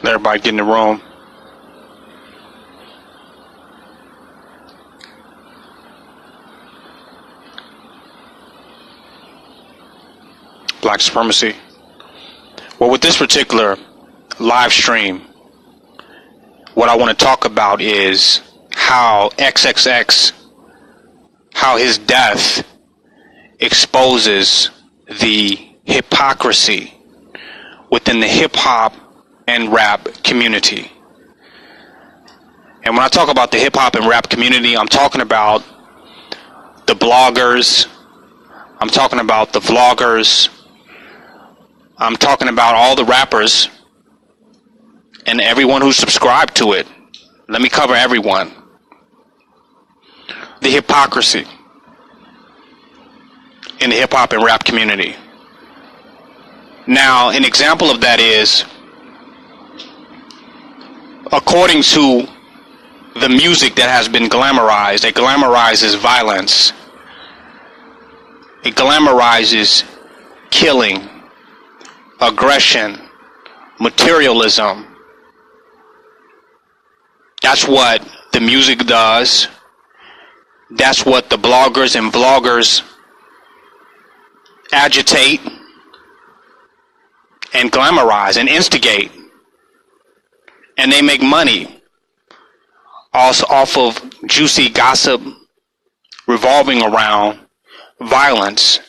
Let everybody get in the room. Black supremacy. Well, with this particular live stream, what I want to talk about is how XXX, how his death exposes the hypocrisy within the hip-hop and rap community. And when I talk about the hip-hop and rap community, I'm talking about the bloggers, I'm talking about the vloggers, I'm talking about all the rappers and everyone who subscribed to it. Let me cover everyone. The hypocrisy in the hip-hop and rap community. Now, an example of that is, according to the music that has been glamorized, it glamorizes violence. It glamorizes killing, aggression, materialism. That's what the music does. That's what the bloggers and vloggers agitate and glamorize and instigate. And they make money also off of juicy gossip revolving around violence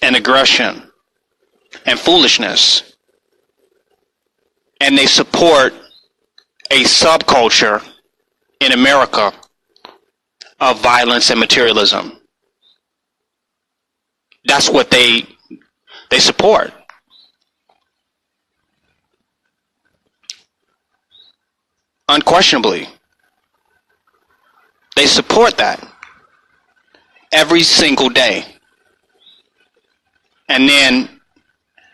and aggression and foolishness. And they support a subculture in America of violence and materialism. That's what they support. Unquestionably, they support that every single day. And then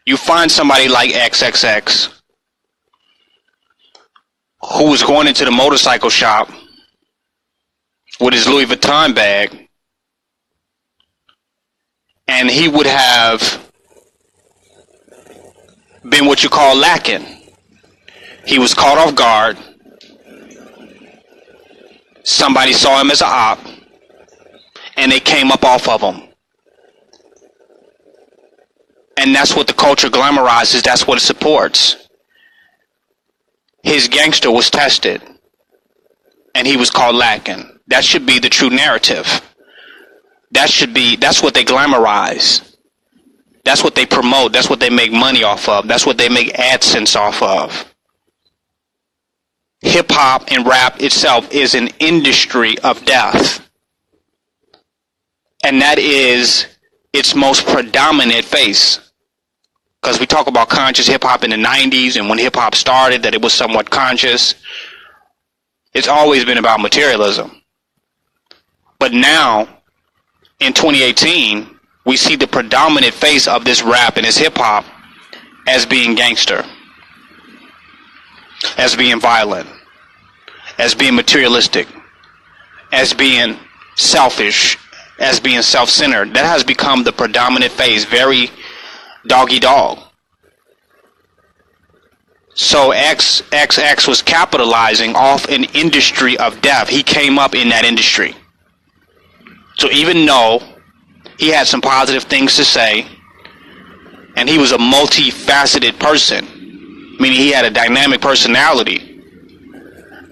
you find somebody like XXX who was going into the motorcycle shop with his Louis Vuitton bag, and he would have been what you call lacking. He was caught off guard. Somebody saw him as an op, and they came up off of him. And that's what the culture glamorizes. That's what it supports. His gangster was tested, and he was called lacking. That should be the true narrative. That's what they glamorize. That's what they promote. That's what they make money off of. That's what they make AdSense off of. Hip-hop and rap itself is an industry of death. And that is its most predominant face. Because we talk about conscious hip-hop in the 90s, and when hip-hop started, that it was somewhat conscious. It's always been about materialism. But now, in 2018, we see the predominant face of this rap and this hip-hop as being gangster, as being violent, as being materialistic, as being selfish, as being self-centered. That has become the predominant phase, very dog-eat-dog. So XXX was capitalizing off an industry of death. He came up in that industry. So even though he had some positive things to say, and he was a multifaceted person, meaning he had a dynamic personality,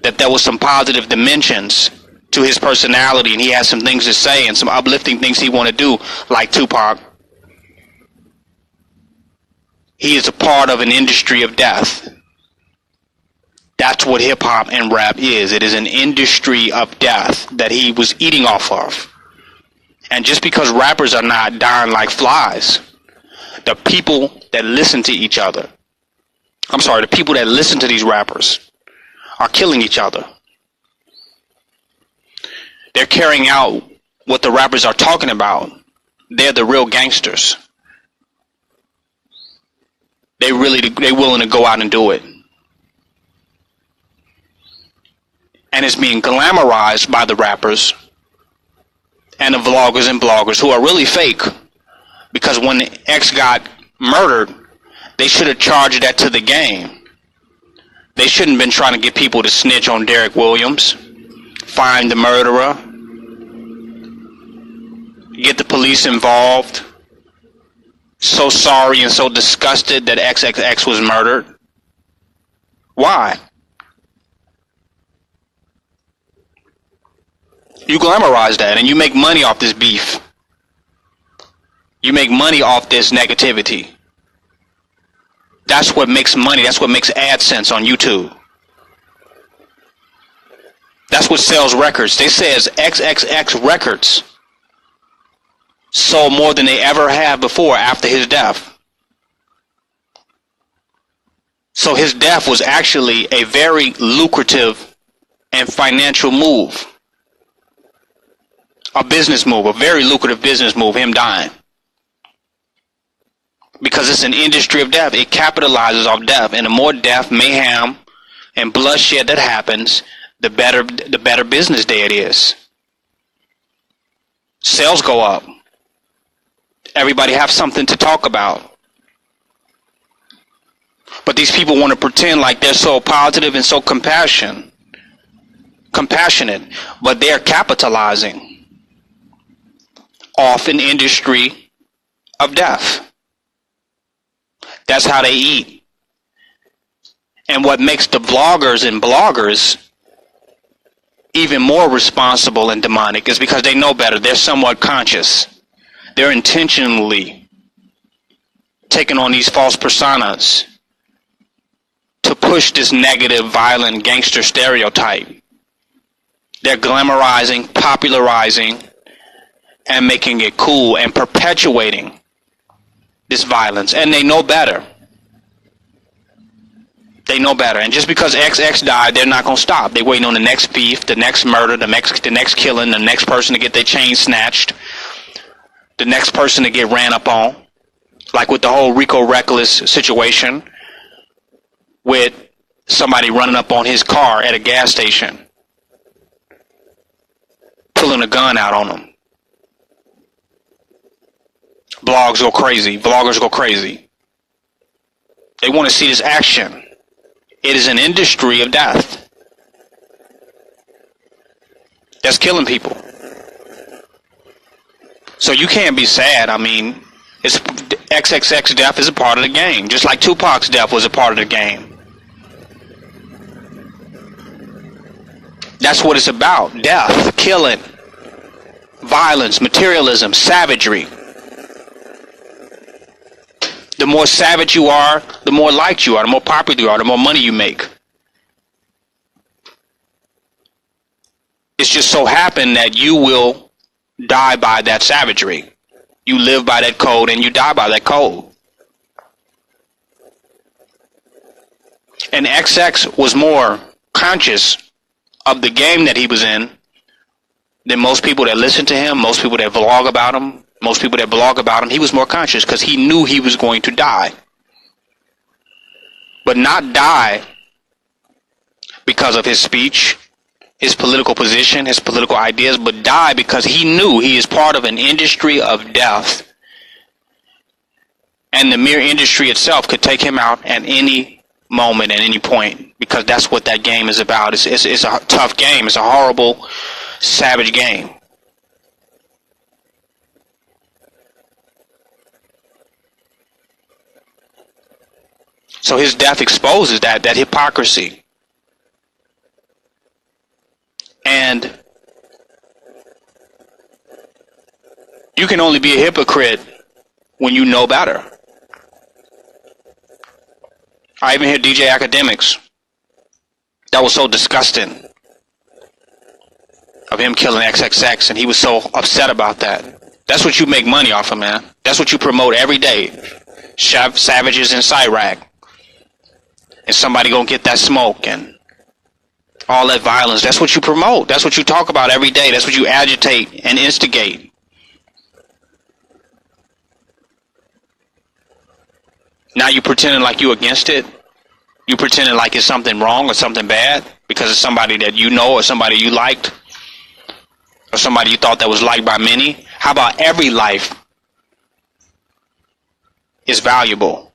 that there was some positive dimensions to his personality, and he had some things to say and some uplifting things he wanted to do, like Tupac. He is a part of an industry of death. That's what hip-hop and rap is. It is an industry of death that he was eating off of. And just because rappers are not dying like flies, the people that listen to each other, the people that listen to these rappers are killing each other. They're carrying out what the rappers are talking about. They're the real gangsters. They're willing to go out and do it. And it's being glamorized by the rappers and the vloggers and bloggers who are really fake. Because when X got murdered, they should have charged that to the game. They shouldn't have been trying to get people to snitch on Derek Williams, find the murderer, get the police involved. So sorry and so disgusted that XXX was murdered. Why? You glamorize that and you make money off this beef. You make money off this negativity. That's what makes money. That's what makes AdSense on YouTube. That's what sells records. They say XXX records sold more than they ever have before after his death. So his death was actually a very lucrative and financial move. A business move, a very lucrative business move, him dying. Because it's an industry of death. It capitalizes off death. And the more death, mayhem, and bloodshed that happens, the better business day it is. Sales go up. Everybody have something to talk about. But these people want to pretend like they're so positive and so compassionate. But they're capitalizing off an industry of death. That's how they eat. And what makes the vloggers and bloggers even more responsible and demonic is because they know better. They're somewhat conscious. They're intentionally taking on these false personas to push this negative, violent, gangster stereotype. They're glamorizing, popularizing, and making it cool and perpetuating this violence. And they know better. They know better. And just because XX died, they're not going to stop. They're waiting on the next beef, the next murder, the next killing, the next person to get their chain snatched, the next person to get ran up on. Like with the whole Rico Reckless situation with somebody running up on his car at a gas station, pulling a gun out on him. Blogs go crazy. Vloggers go crazy. They want to see this action. It is an industry of death that's killing people. So you can't be sad. I mean, it's XXX death is a part of the game, just like Tupac's death was a part of the game. That's what it's about. Death, killing, violence, materialism, savagery. The more savage you are, the more liked you are, the more popular you are, the more money you make. It's just so happened that you will die by that savagery. You live by that code and you die by that code. And XX was more conscious of the game that he was in than most people that listen to him, most people that vlog about him, most people that blog about him. He was more conscious because he knew he was going to die. But not die because of his speech, his political position, his political ideas, but die because he knew he is part of an industry of death. And the mere industry itself could take him out at any moment, at any point, because that's what that game is about. It's a tough game. It's a horrible, savage game. So his death exposes that hypocrisy. And you can only be a hypocrite when you know better. I even hear DJ Academics. That was so disgusting of him killing XXX, and he was so upset about that. That's what you make money off of, man. That's what you promote every day. Savages in Cyrac. And somebody gonna get that smoke and all that violence. That's what you promote. That's what you talk about every day. That's what you agitate and instigate. Now you pretending like you against it. You pretending like it's something wrong or something bad because it's somebody that you know or somebody you liked or somebody you thought that was liked by many. How about every life is valuable?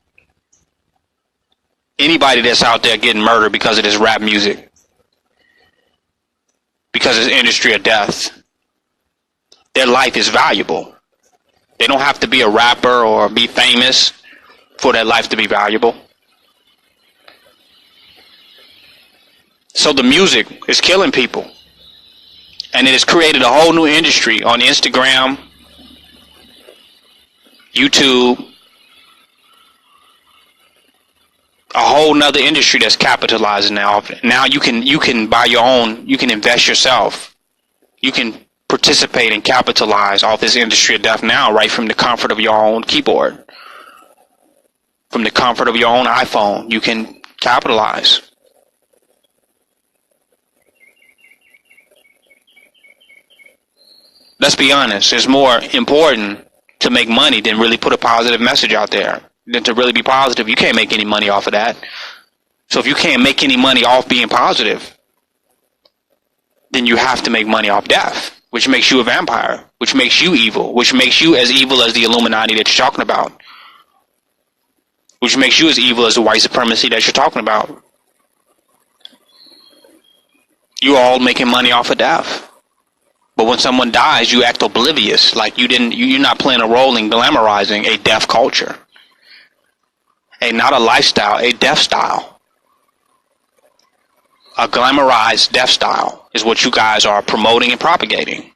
Anybody that's out there getting murdered because of this rap music, because it's industry of death, their life is valuable. They don't have to be a rapper or be famous for their life to be valuable. So the music is killing people. And it has created a whole new industry on Instagram, YouTube, a whole nother industry that's capitalizing now. Now you can buy your own, you can invest yourself. You can participate and capitalize off this industry of death now, right from the comfort of your own keyboard. From the comfort of your own iPhone, you can capitalize. Let's be honest, it's more important to make money than really put a positive message out there. Than to really be positive. You can't make any money off of that. So if you can't make any money off being positive, then you have to make money off death, which makes you a vampire, which makes you evil, which makes you as evil as the Illuminati that you're talking about, which makes you as evil as the white supremacy that you're talking about. You're all making money off of death. But when someone dies, you act oblivious, like you're not playing a role in glamorizing a death culture. Not a lifestyle, a death style. A glamorized death style is what you guys are promoting and propagating.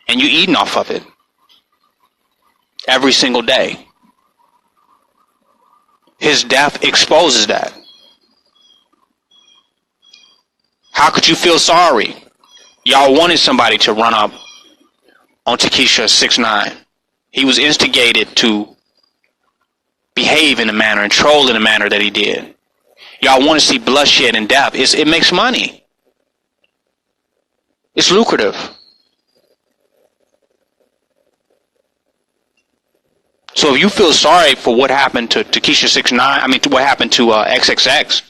And you're eating off of it. Every single day. His death exposes that. How could you feel sorry? Y'all wanted somebody to run up on Tekashi 6ix9ine. He was instigated to behave in a manner and troll in a manner that he did. Y'all want to see bloodshed and death. It makes money. It's lucrative. So if you feel sorry for what happened to Tekashi 6ix9ine, to what happened to XXX,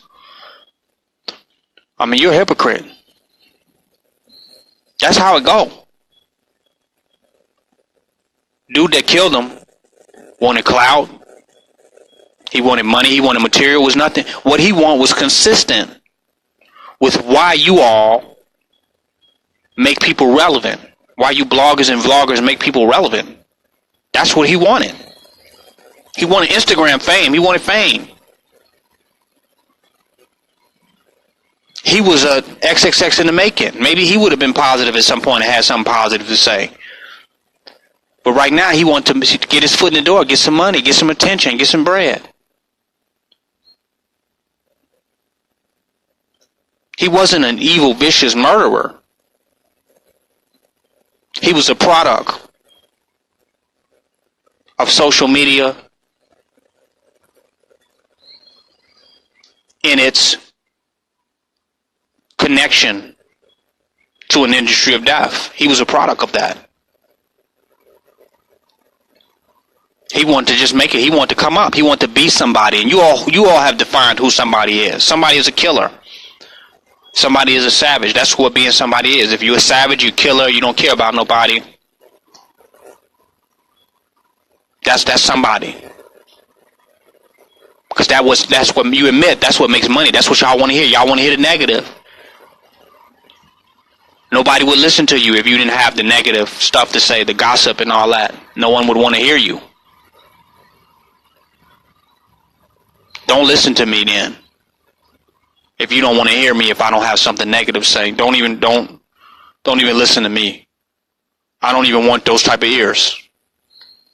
you're a hypocrite. That's how it go. Dude that killed him wanted clout. He wanted money. He wanted material. Was nothing. What he wanted was consistent with why you all make people relevant. Why you bloggers and vloggers make people relevant. That's what he wanted. He wanted Instagram fame. He wanted fame. He was a XXX in the making. Maybe he would have been positive at some point and had something positive to say. But right now he wants to get his foot in the door, get some money, get some attention, get some bread. He wasn't an evil, vicious murderer. He was a product of social media in its connection to an industry of death. He was a product of that. He wanted to just make it. He wanted to come up. He wanted to be somebody. And you all have defined who somebody is. Somebody is a killer. Somebody is a savage. That's what being somebody is. If you're a savage, you're a killer, you don't care about nobody. That's somebody. Because that's what you admit. That's what makes money. That's what y'all want to hear. Y'all want to hear the negative. Nobody would listen to you if you didn't have the negative stuff to say, the gossip and all that. No one would want to hear you. Don't listen to me then. If you don't want to hear me, if I don't have something negative to say, don't even listen to me. I don't even want those type of ears.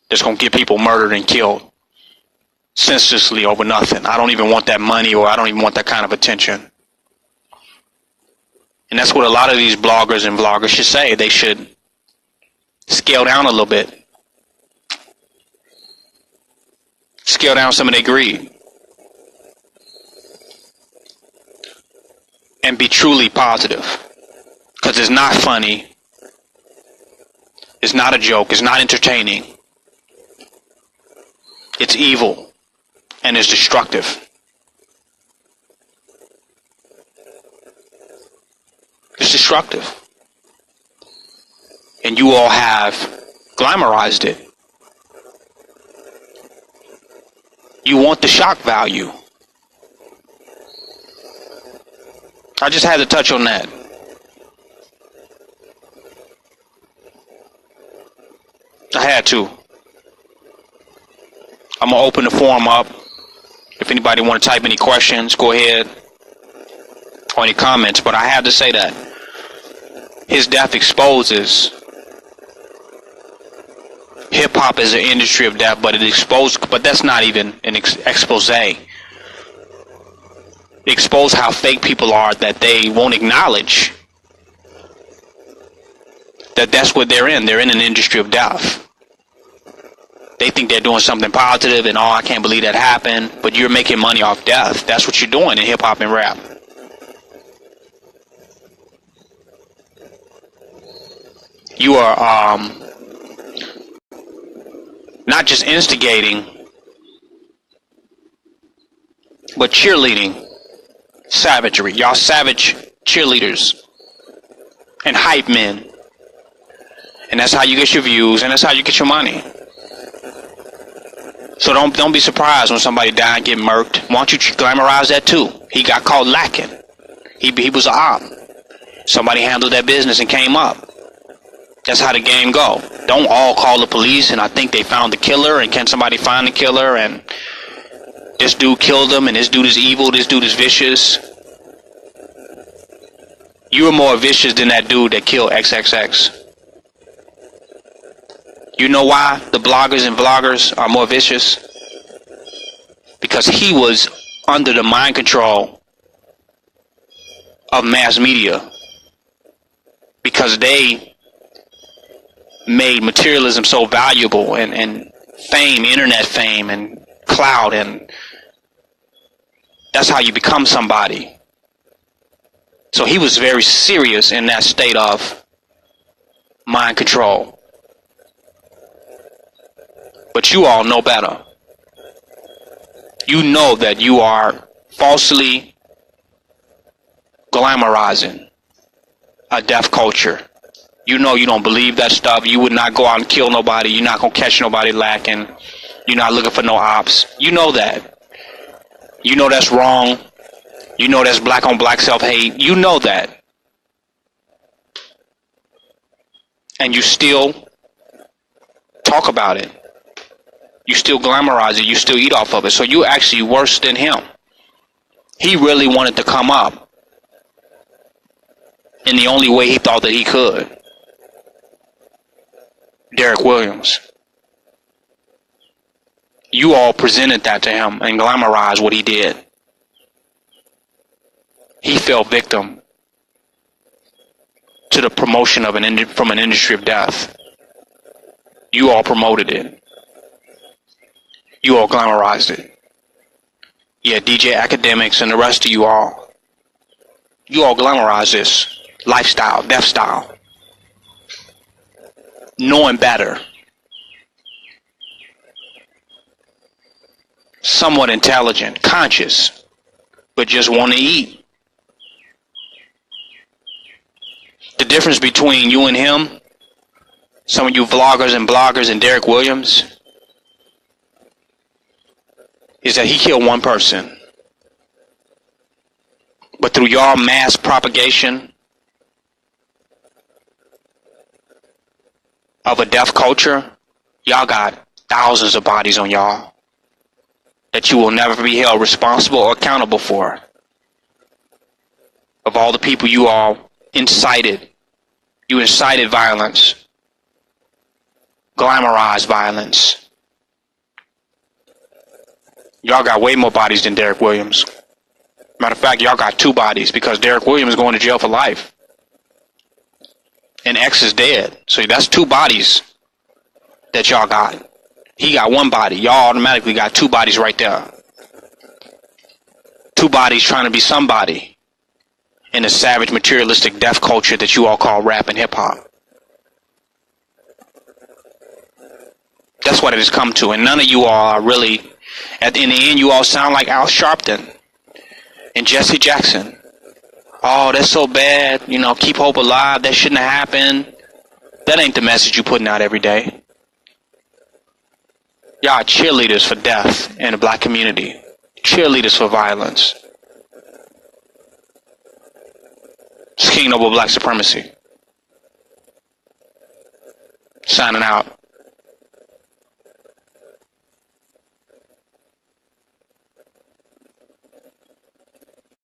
That's going to get people murdered and killed senselessly over nothing. I don't even want that money, or I don't even want that kind of attention. And that's what a lot of these bloggers and vloggers should say. They should scale down a little bit. Scale down some of their greed. And be truly positive. Because it's not funny. It's not a joke. It's not entertaining. It's evil. And it's destructive. It's destructive. And you all have glamorized it. You want the shock value. I just had to touch on that. I had to. I'm gonna open the forum up. If anybody want to type any questions, go ahead. Or any comments, but I had to say that his death exposes hip hop as an industry of death, but but that's not even an expose. It exposed how fake people are, that they won't acknowledge that that's what they're in. They're in an industry of death. They think they're doing something positive and, oh, I can't believe that happened, but you're making money off death. That's what you're doing in hip hop and rap. You are not just instigating, but cheerleading savagery. Y'all savage cheerleaders and hype men. And that's how you get your views, and that's how you get your money. So don't be surprised when somebody die and get murked. Why don't you glamorize that too? He got caught lacking. He was an op. Somebody handled that business and came up. That's how the game go. Don't all call the police and I think they found the killer, and can somebody find the killer, and this dude killed him, and this dude is evil, this dude is vicious. You are more vicious than that dude that killed XXX. You know why the bloggers and vloggers are more vicious? Because he was under the mind control of mass media. Because they made materialism so valuable, and fame, internet fame, and clout, and that's how you become somebody. So he was very serious in that state of mind control. But you all know better. You know that you are falsely glamorizing a deaf culture. You know you don't believe that stuff. You would not go out and kill nobody. You're not going to catch nobody lacking. You're not looking for no ops. You know that. You know that's wrong. You know that's black on black self-hate. You know that. And you still talk about it. You still glamorize it. You still eat off of it. So you're actually worse than him. He really wanted to come up in the only way he thought that he could. Derek Williams. You all presented that to him and glamorized what he did. He fell victim to the promotion of from an industry of death. You all promoted it. You all glamorized it. Yeah, DJ Academics and the rest of you all glamorized this lifestyle, death style. Knowing better. Somewhat intelligent, conscious, but just want to eat. The difference between you and him, some of you vloggers and bloggers and Derek Williams, is that he killed one person. But through y'all mass propagation of a deaf culture, y'all got thousands of bodies on y'all that you will never be held responsible or accountable for. Of all the people you all incited. You incited violence. Glamorized violence. Y'all got way more bodies than Derek Williams. Matter of fact, y'all got 2 bodies because Derek Williams is going to jail for life. And X is dead. So that's 2 bodies that y'all got. He got 1 body. Y'all automatically got 2 bodies right there. 2 bodies trying to be somebody in the savage, materialistic, deaf culture that you all call rap and hip hop. That's what it has come to. And none of you all are really, in the end, you all sound like Al Sharpton and Jesse Jackson. Oh, that's so bad. You know, keep hope alive. That shouldn't have happened. That ain't the message you putting out every day. Y'all are cheerleaders for death in the black community. Cheerleaders for violence. It's King Noble Black Supremacy. Signing out.